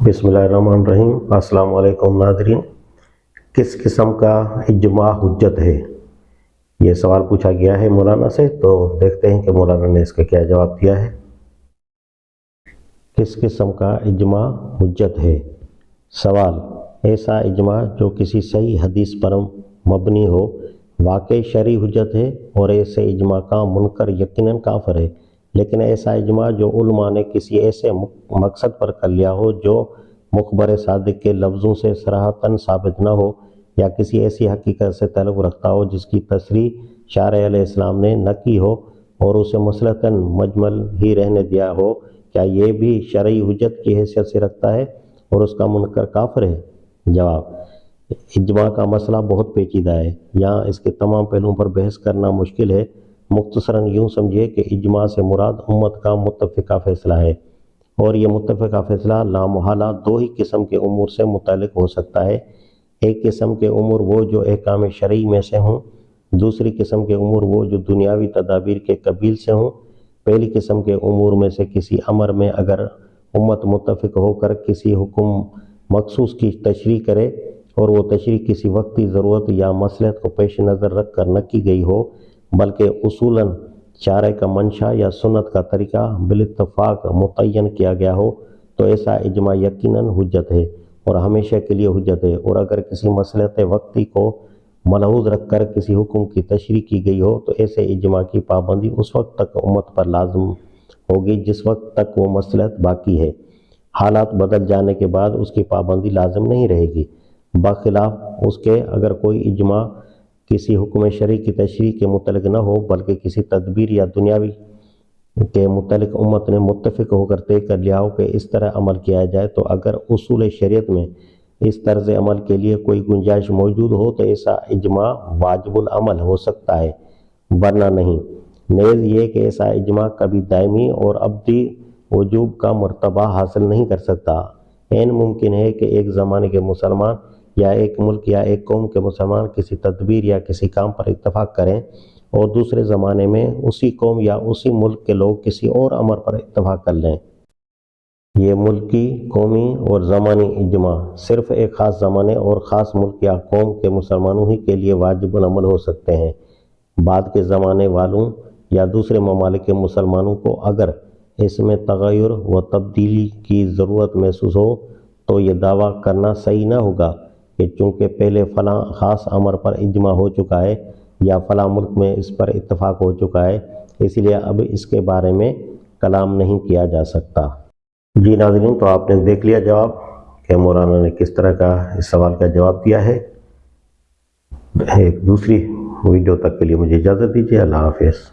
بسم اللہ الرحمن الرحیم۔ السلام علیکم ناظرین۔ کس قسم کا اجماع حجت ہے؟ یہ سوال پوچھا گیا ہے مولانا سے، تو دیکھتے ہیں کہ مولانا نے اس کا کیا جواب دیا ہے۔ کس قسم کا اجماع حجت ہے؟ سوال: ایسا اجماع جو کسی صحیح حدیث پر مبنی ہو واقعی شرعی حجت ہے، اور ایسے اجماع کا منکر یقیناً کافر ہے۔ لیکن ایسا اجماع جو علماء نے کسی ایسے مقصد پر کر لیا ہو جو مخبر صادق کے لفظوں سے صراحتاً ثابت نہ ہو، یا کسی ایسی حقیقت سے تعلق رکھتا ہو جس کی تصریح شارع علیہ السلام نے نہ کی ہو، اور اسے مصلحتاً مجمل ہی رہنے دیا ہو، کیا یہ بھی شرعی حجت کی حیثیت سے رکھتا ہے اور اس کا منکر کافر ہے؟ جواب: اجماع کا مسئلہ بہت پیچیدہ ہے، یہاں اس کے تمام پہلوؤں پر بحث کرنا مشکل ہے۔ مختصراً یوں سمجھیے کہ اجماع سے مراد امت کا متفقہ فیصلہ ہے، اور یہ متفقہ فیصلہ لامحالہ دو ہی قسم کے امور سے متعلق ہو سکتا ہے۔ ایک قسم کے امور وہ جو احکام شرعی میں سے ہوں، دوسری قسم کے امور وہ جو دنیاوی تدابیر کے قبیل سے ہوں۔ پہلی قسم کے امور میں سے کسی امر میں اگر امت متفق ہو کر کسی حکم مخصوص کی تشریح کرے، اور وہ تشریح کسی وقتی ضرورت یا مصلحت کو پیش نظر رکھ کر نہ کی گئی ہو، بلکہ اصولاً شارع کا منشا یا سنت کا طریقہ بالاتفاق متعین کیا گیا ہو، تو ایسا اجماع یقیناً حجت ہے اور ہمیشہ کے لیے حجت ہے۔ اور اگر کسی مصلحت وقتی کو ملحوظ رکھ کر کسی حکم کی تشریح کی گئی ہو، تو ایسے اجماع کی پابندی اس وقت تک امت پر لازم ہوگی جس وقت تک وہ مصلحت باقی ہے۔ حالات بدل جانے کے بعد اس کی پابندی لازم نہیں رہے گی، بخلاف اس کے اگر کوئی اجماع کسی حکم شرعی کی تشریح کے متعلق نہ ہو بلکہ کسی تدبیر یا دنیاوی کے متعلق امت نے متفق ہو کر طے کر لیا ہو کہ اس طرح عمل کیا جائے، تو اگر اصول شریعت میں اس طرز عمل کے لیے کوئی گنجائش موجود ہو تو ایسا اجماع واجب العمل ہو سکتا ہے، ورنہ نہیں۔ نیز یہ کہ ایسا اجماع کبھی دائمی اور ابدی وجوب کا مرتبہ حاصل نہیں کر سکتا۔ عین ممکن ہے کہ ایک زمانے کے مسلمان یا ایک ملک یا ایک قوم کے مسلمان کسی تدبیر یا کسی کام پر اتفاق کریں، اور دوسرے زمانے میں اسی قوم یا اسی ملک کے لوگ کسی اور امر پر اتفاق کر لیں۔ یہ ملکی، قومی اور زمانی اجماع صرف ایک خاص زمانے اور خاص ملک یا قوم کے مسلمانوں ہی کے لیے واجب العمل ہو سکتے ہیں۔ بعد کے زمانے والوں یا دوسرے ممالک کے مسلمانوں کو اگر اس میں تغیر و تبدیلی کی ضرورت محسوس ہو تو یہ دعویٰ کرنا صحیح نہ ہوگا کہ چونکہ پہلے فلاں خاص امر پر اجماع ہو چکا ہے یا فلاں ملک میں اس پر اتفاق ہو چکا ہے، اس لیے اب اس کے بارے میں کلام نہیں کیا جا سکتا۔ جی ناظرین، تو آپ نے دیکھ لیا جواب کہ مولانا نے کس طرح کا اس سوال کا جواب دیا ہے۔ ایک دوسری ویڈیو تک کے لیے مجھے اجازت دیجیے۔ اللہ حافظ۔